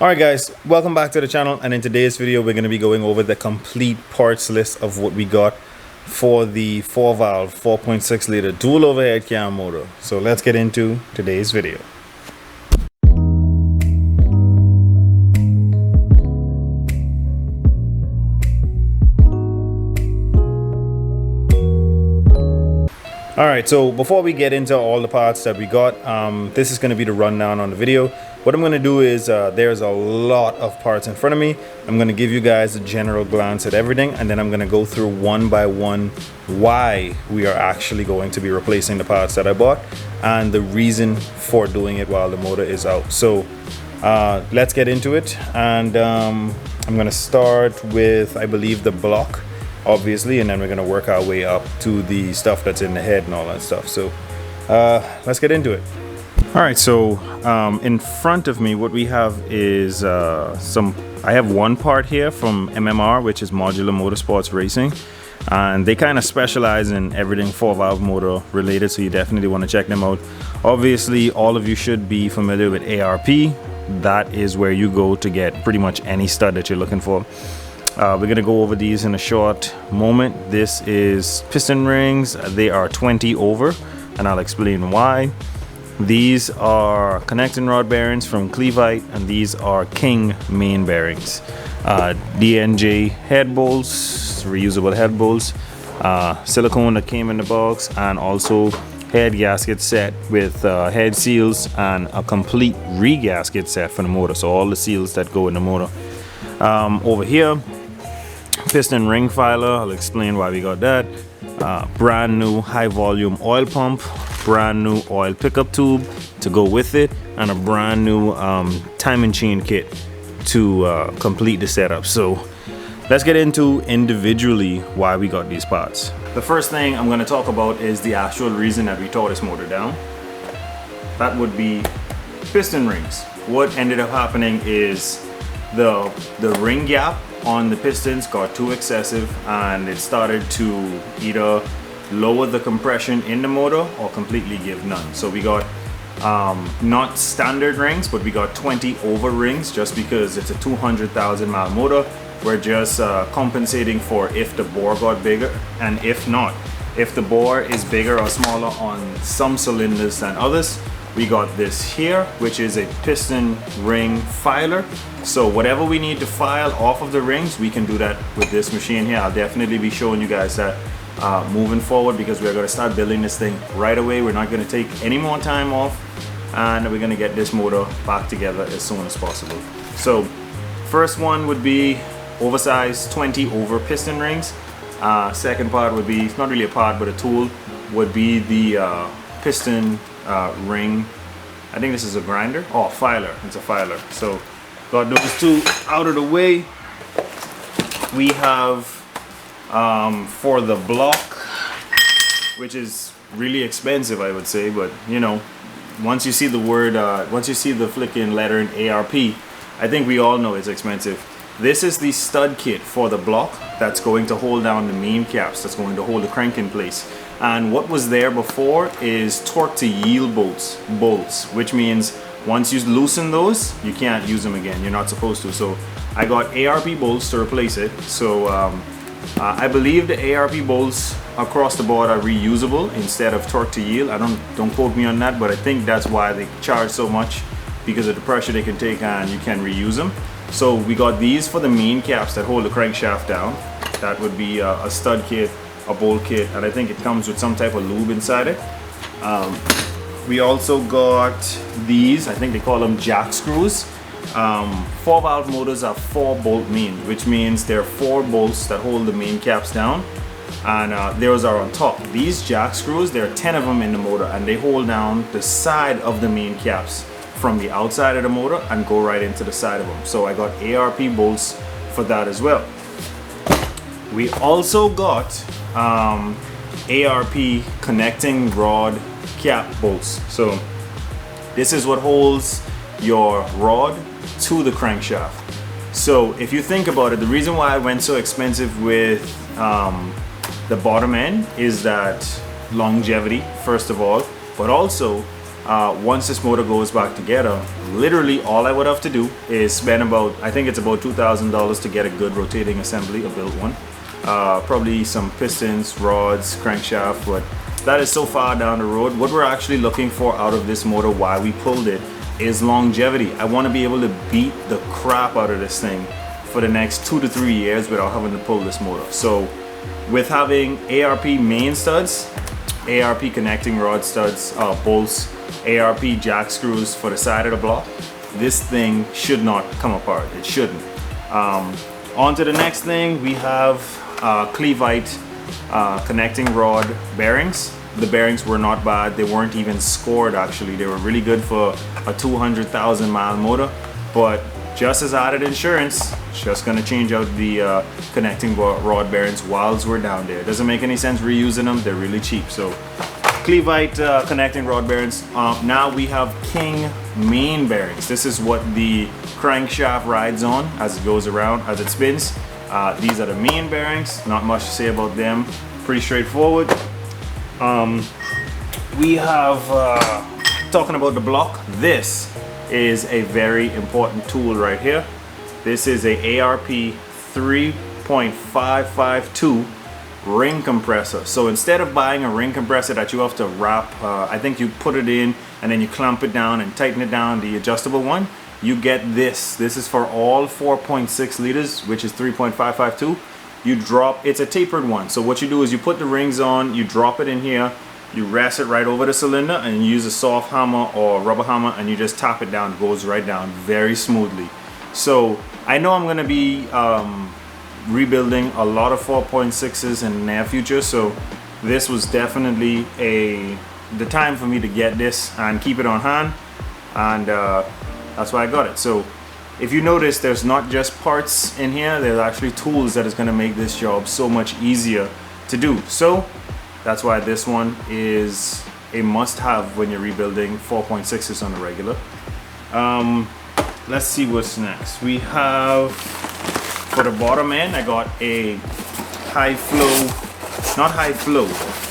Alright guys, welcome back to the channel, and in today's video we're going to be going over the complete parts list of what we got for the 4 valve 4.6 liter dual overhead cam motor. So let's get into today's video. Alright, so before we get into all the parts that we got, this is going to be the rundown on the video. What I'm going to do is, there's a lot of parts in front of me. I'm going to give you guys a general glance at everything, and then I'm going to go through one by one why we are actually going to be replacing the parts that I bought and the reason for doing it while the motor is out. So let's get into it, and I'm going to start with, I believe, the block, obviously, and then we're going to work our way up to the stuff that's in the head and all that stuff. So let's get into it. All right, so in front of me what we have is I have one part here from MMR, which is Modular Motorsports Racing, and they kind of specialize in everything 4 valve motor related, so you definitely want to check them out. Obviously all of you should be familiar with ARP. That is where you go to get pretty much any stud that you're looking for. We're gonna go over these in a short moment. This is piston rings. They are 20 over, and I'll explain why. These are connecting rod bearings from Clevite, and these are King main bearings. DNJ head bolts, reusable head bolts, silicone that came in the box, and also head gasket set with head seals and a complete re-gasket set for the motor. So all the seals that go in the motor. Over here, piston ring filer. I'll explain why we got that. Brand new high volume oil pump, brand new oil pickup tube to go with it, and a brand new timing chain kit to complete the setup. So let's get into individually why we got these parts. The first thing I'm going to talk about is the actual reason that we tore this motor down. That would be piston rings. What ended up happening is the ring gap on the pistons got too excessive, and it started to either lower the compression in the motor or completely give none. So we got not standard rings, but we got 20 over rings, just because it's a 200,000 mile motor. We're just compensating for if the bore got bigger, and if not, if the bore is bigger or smaller on some cylinders than others. We got this here, which is a piston ring filer. So whatever we need to file off of the rings, we can do that with this machine here. I'll definitely be showing you guys that moving forward, because we're going to start building this thing right away. We're not going to take any more time off, and we're going to get this motor back together as soon as possible. So first one would be oversized 20 over piston rings. Second part would be, it's not really a part but a tool, would be the piston ring. I think this is a grinder. Oh, filer. It's a filer. So got those two out of the way. We have for the block, which is really expensive, I would say, but you know, once you see the word, once you see the flicking letter in ARP, I think we all know it's expensive. This is the stud kit for the block that's going to hold down the main caps, that's going to hold the crank in place. And what was there before is torque to yield bolts, which means once you loosen those, you can't use them again. You're not supposed to. So I got ARP bolts to replace it. So I believe the ARP bolts across the board are reusable instead of torque to yield. Don't quote me on that, but I think that's why they charge so much, because of the pressure they can take, and you can reuse them. So we got these for the main caps that hold the crankshaft down. That would be a stud kit, a bolt kit, and I think it comes with some type of lube inside it. We also got these, I think they call them jack screws. 4 valve motors are 4 bolt main, which means there are 4 bolts that hold the main caps down, and those are on top. These jack screws, there are 10 of them in the motor, and they hold down the side of the main caps from the outside of the motor and go right into the side of them. So I got ARP bolts for that as well. We also got ARP connecting rod cap bolts. So this is what holds your rod to the crankshaft. So if you think about it, the reason why I went so expensive with the bottom end is that longevity, first of all, but also once this motor goes back together, literally all I would have to do is spend about, I think it's about $2,000 to get a good rotating assembly, a built one. Probably some pistons, rods, crankshaft, but that is so far down the road. What we're actually looking for out of this motor, why we pulled it, is longevity. I want to be able to beat the crap out of this thing for the next 2 to 3 years without having to pull this motor. So with having ARP main studs, ARP connecting rod studs, bolts, ARP jack screws for the side of the block, this thing should not come apart. It shouldn't. On to the next thing, we have Clevite connecting rod bearings. The bearings were not bad. They weren't even scored actually. They were really good for a 200,000 mile motor, but just as added insurance, just gonna change out the connecting rod bearings whilst we're down there. It doesn't make any sense reusing them. They're really cheap. So Clevite connecting rod bearings. Now we have King main bearings. This is what the crankshaft rides on as it goes around, as it spins. These are the main bearings. Not much to say about them. Pretty straightforward. We have, talking about the block, this is a very important tool right here. This is a ARP 3.552 ring compressor. So instead of buying a ring compressor that you have to wrap, I think you put it in and then you clamp it down and tighten it down, the adjustable one, you get this. This is for all 4.6 liters, which is 3.552. You drop, it's a tapered one. So what you do is you put the rings on, you drop it in here, you rest it right over the cylinder, and you use a soft hammer or rubber hammer and you just tap it down. It goes right down very smoothly. So I know I'm gonna be rebuilding a lot of 4.6s in the near future, so this was definitely the time for me to get this and keep it on hand, and that's why I got it. So if you notice, there's not just parts in here, there's actually tools that is going to make this job so much easier to do. So that's why this one is a must-have when you're rebuilding 4.6s on the regular. Let's see what's next. We have, for the bottom end, I got a high flow, not high flow,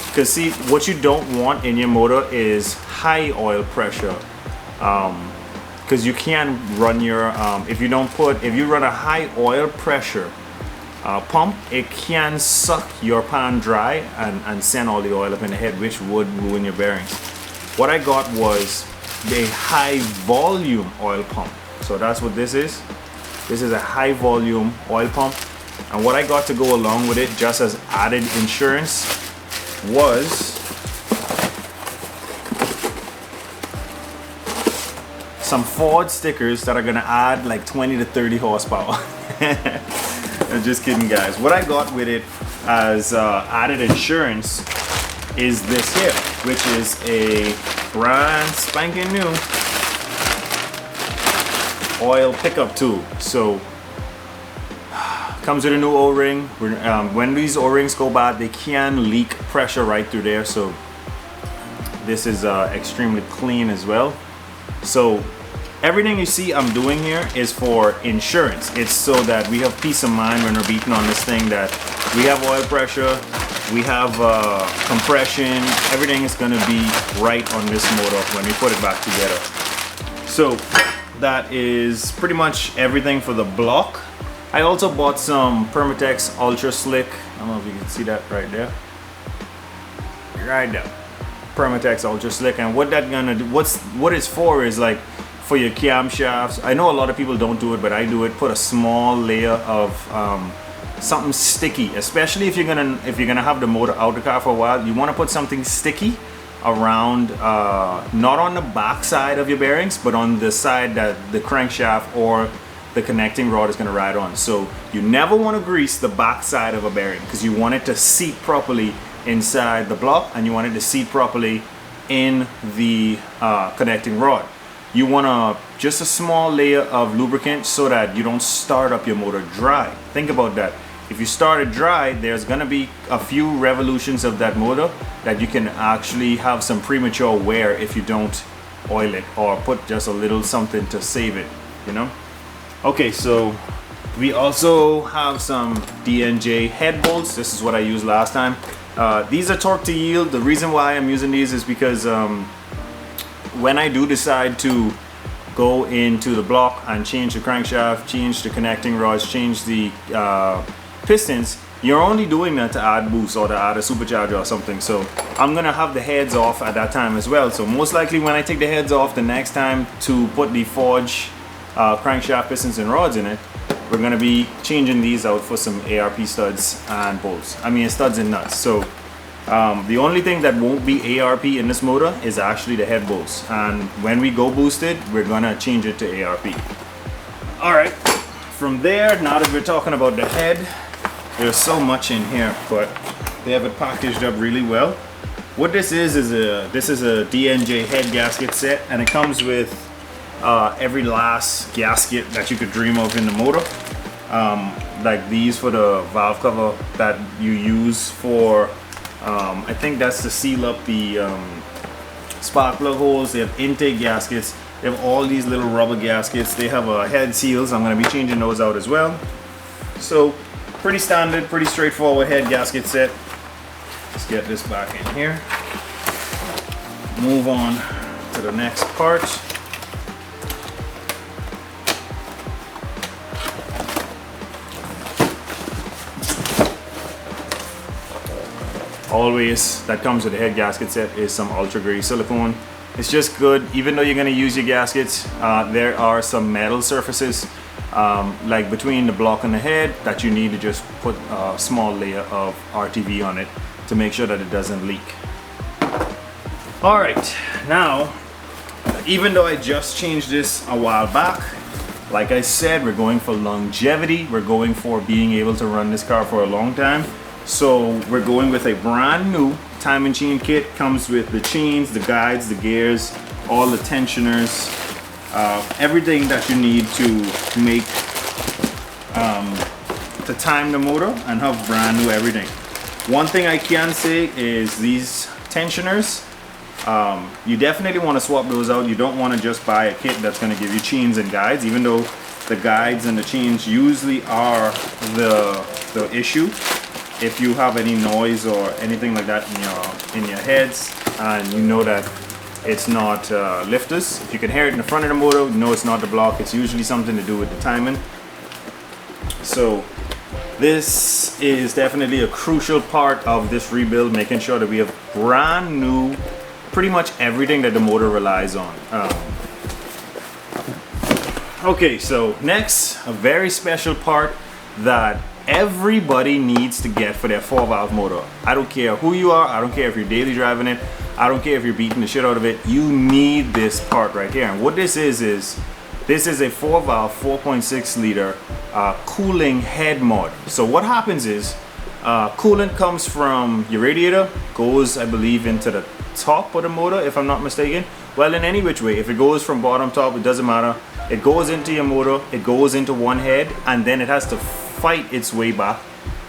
because see, what you don't want in your motor is high oil pressure. Because you can run your, if you run a high oil pressure pump, it can suck your pan dry and send all the oil up in the head, which would ruin your bearings. What I got was a high volume oil pump. So that's what this is. This is a high volume oil pump. And what I got to go along with it, just as added insurance, was some Ford stickers that are gonna add like 20 to 30 horsepower. I'm just kidding, guys. What I got with it as added insurance is this here, which is a brand spanking new oil pickup tool. So comes with a new O-ring. When these O-rings go bad, they can leak pressure right through there. So this is extremely clean as well. So everything you see I'm doing here is for insurance. It's so that we have peace of mind when we're beating on this thing, that we have oil pressure, we have compression, everything is gonna be right on this motor when we put it back together. So that is pretty much everything for the block. I also bought some Permatex Ultra Slick. I don't know if you can see that right there. Right there. Permatex Ultra Slick, and what that gonna do, what it's for is like for your camshafts. I know a lot of people don't do it, but I do it. Put a small layer of something sticky, especially if you're gonna have the motor out the car for a while. You want to put something sticky around, not on the back side of your bearings, but on the side that the crankshaft or the connecting rod is going to ride on. So you never want to grease the back side of a bearing, because you want it to seat properly inside the block, and you want it to seat properly in the connecting rod. You want just a small layer of lubricant so that you don't start up your motor dry. Think about that. If you start it dry, there's gonna be a few revolutions of that motor that you can actually have some premature wear if you don't oil it or put just a little something to save it, you know? Okay, so we also have some DNJ head bolts. This is what I used last time. These are torque to yield. The reason why I'm using these is because when I do decide to go into the block and change the crankshaft, change the connecting rods, change the pistons, you're only doing that to add boost or to add a supercharger or something. So I'm gonna have the heads off at that time as well. So most likely when I take the heads off the next time to put the forge crankshaft, pistons and rods in it, we're gonna be changing these out for some ARP studs and bolts. I mean studs and nuts. So the only thing that won't be ARP in this motor is actually the head bolts. And when we go boosted, we're gonna change it to ARP. All right, from there, now that we're talking about the head, there's so much in here, but they have it packaged up really well. What this is a DNJ head gasket set, and it comes with every last gasket that you could dream of in the motor. Like these for the valve cover that you use for, I think that's to seal up the spark plug holes. They have intake gaskets. They have all these little rubber gaskets. They have head seals. I'm going to be changing those out as well. So pretty standard, pretty straightforward head gasket set. Let's get this back in here. Move on to the next part. Always, that comes with the head gasket set is some ultra grade silicone. It's just good, even though you're going to use your gaskets, there are some metal surfaces like between the block and the head that you need to just put a small layer of RTV on it to make sure that it doesn't leak. Alright, now even though I just changed this a while back, like I said, we're going for longevity. We're going for being able to run this car for a long time. So we're going with a brand new timing chain kit. Comes with the chains, the guides, the gears, all the tensioners, everything that you need to make to time the motor and have brand new everything. One thing I can say is these tensioners, you definitely want to swap those out. You don't want to just buy a kit that's going to give you chains and guides, even though the guides and the chains usually are the issue. If you have any noise or anything like that in your heads, and you know that it's not lifters, if you can hear it in the front of the motor, you know it's not the block. It's usually something to do with the timing. So this is definitely a crucial part of this rebuild, making sure that we have brand new, pretty much everything that the motor relies on. Okay, so next, a very special part that everybody needs to get for their 4-valve motor. I don't care who you are, I don't care if you're daily driving it, I don't care if you're beating the shit out of it, you need this part right here. And what this is this is a 4-valve 4.6 liter cooling head mod. So what happens is coolant comes from your radiator, goes I believe into the top of the motor if I'm not mistaken. Well, in any which way, if it goes from bottom top, it doesn't matter. It goes into your motor, it goes into one head, and then it has to fight its way back,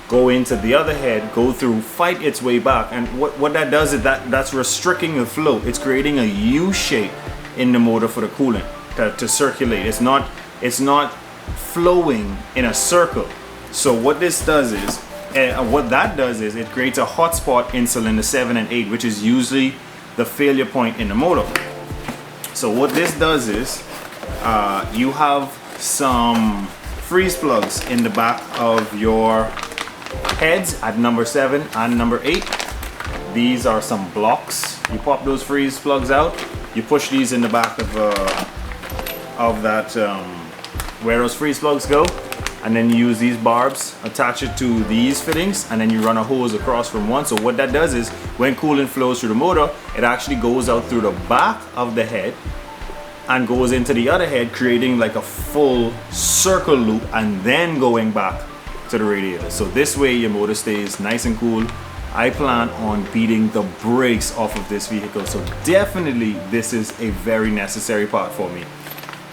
go into the other head, go through, fight its way back. And what that does is that's restricting the flow. It's creating a U shape in the motor for the coolant to circulate. It's not flowing in a circle. So what this does is, what that does is it creates a hot spot in cylinder 7 and 8, which is usually the failure point in the motor. So what this does is you have some freeze plugs in the back of your heads at number 7 and number 8. These are some blocks. You pop those freeze plugs out, you push these in the back of that where those freeze plugs go, and then you use these barbs, attach it to these fittings, and then you run a hose across from one. So what that does is when coolant flows through the motor, it actually goes out through the back of the head and goes into the other head, creating like a full circle loop and then going back to the radiator. So this way your motor stays nice and cool. I plan on beating the brakes off of this vehicle, so definitely this is a very necessary part for me.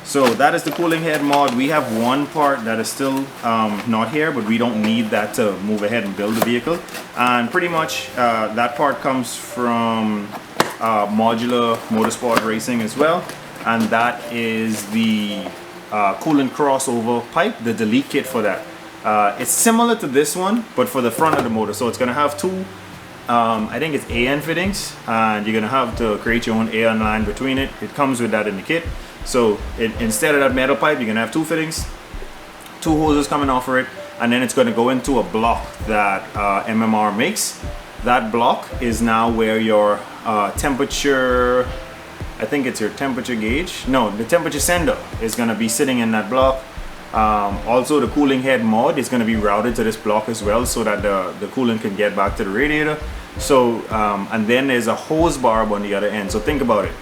So that is the cooling head mod. We have one part that is still not here, but we don't need that to move ahead and build the vehicle. And pretty much that part comes from Modular Motorsport Racing as well. And that is the coolant crossover pipe, the delete kit for that. It's similar to this one, but for the front of the motor. So it's gonna have two I think it's AN fittings, and you're gonna have to create your own AN line between it. It comes with that in the kit. So instead of that metal pipe, you're gonna have two fittings, two hoses coming off of it, and then it's gonna go into a block that MMR makes. That block is now where your temperature, I think it's your temperature gauge. No, the temperature sender is gonna be sitting in that block. Also the cooling head mod is going to be routed to this block as well, so that the coolant can get back to the radiator. So and then there's a hose barb on the other end. So think about it,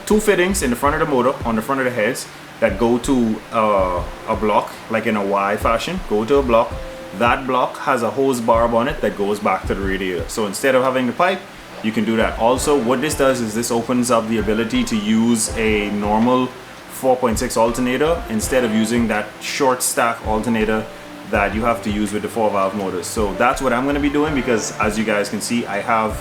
two fittings in the front of the motor, on the front of the heads, that go to a block, like in a Y fashion, go to a block. That block has a hose barb on it that goes back to the radiator. So instead of having the pipe, you can do that. Also, what this does is this opens up the ability to use a normal 4.6 alternator instead of using that short stack alternator that you have to use with the 4-valve motors. So that's what I'm going to be doing, because as you guys can see, I have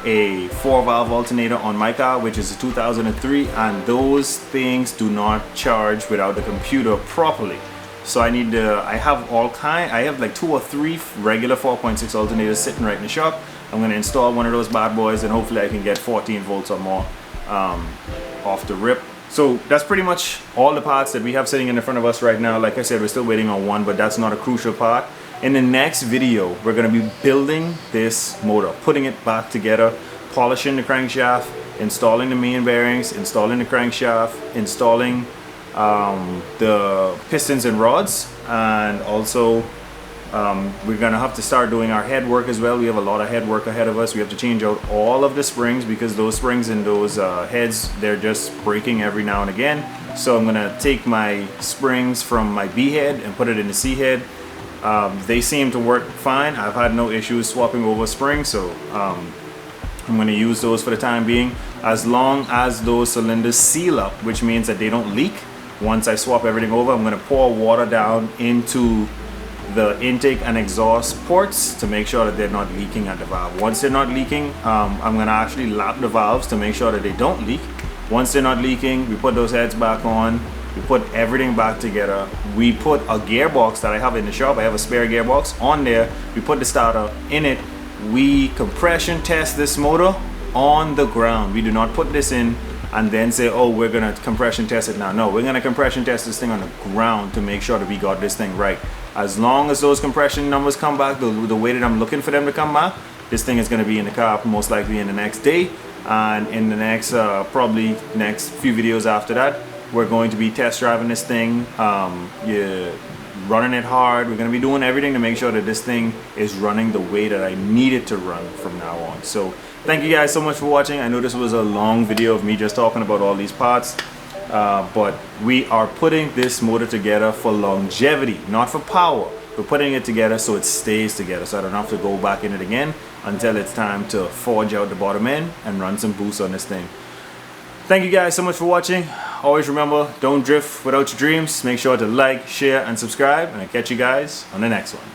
a 4-valve alternator on my car, which is a 2003, and those things do not charge without the computer properly. So I have like 2 or 3 regular 4.6 alternators sitting right in the shop. I'm going to install one of those bad boys, and hopefully I can get 14 volts or more off the rip. So that's pretty much all the parts that we have sitting in the front of us right now. Like I said, we're still waiting on one, but that's not a crucial part. In the next video, we're going to be building this motor, putting it back together, polishing the crankshaft, installing the main bearings, installing the crankshaft, installing the pistons and rods, and also we're gonna have to start doing our head work as well. We have a lot of head work ahead of us. We have to change out all of the springs, because those springs in those heads, they're just breaking every now and again. So I'm gonna take my springs from my B head and put it in the C head. They seem to work fine. I've had no issues swapping over springs, so I'm gonna use those for the time being, as long as those cylinders seal up, which means that they don't leak. Once I swap everything over, I'm gonna pour water down into the intake and exhaust ports to make sure that they're not leaking at the valve. Once they're not leaking, I'm gonna actually lap the valves to make sure that they don't leak. Once they're not leaking, we put those heads back on, we put everything back together. We put a gearbox that I have in the shop, I have a spare gearbox on there. We put the starter in it. We compression test this motor on the ground. We do not put this in and then say, oh, we're gonna compression test it now. No, we're gonna compression test this thing on the ground to make sure that we got this thing right. As long as those compression numbers come back the way that I'm looking for them to come back, this thing is gonna be in the car most likely in the next day, and in the next probably next few videos after that, we're going to be test driving this thing, running it hard. We're gonna be doing everything to make sure that this thing is running the way that I need it to run from now on. So thank you guys so much for watching. I know this was a long video of me just talking about all these parts, but we are putting this motor together for longevity, not for power. We're putting it together so it stays together, so I don't have to go back in it again until it's time to forge out the bottom end and run some boost on this thing. Thank you guys so much for watching. Always remember, don't drift without your dreams. Make sure to like, share, and subscribe, and I'll catch you guys on the next one.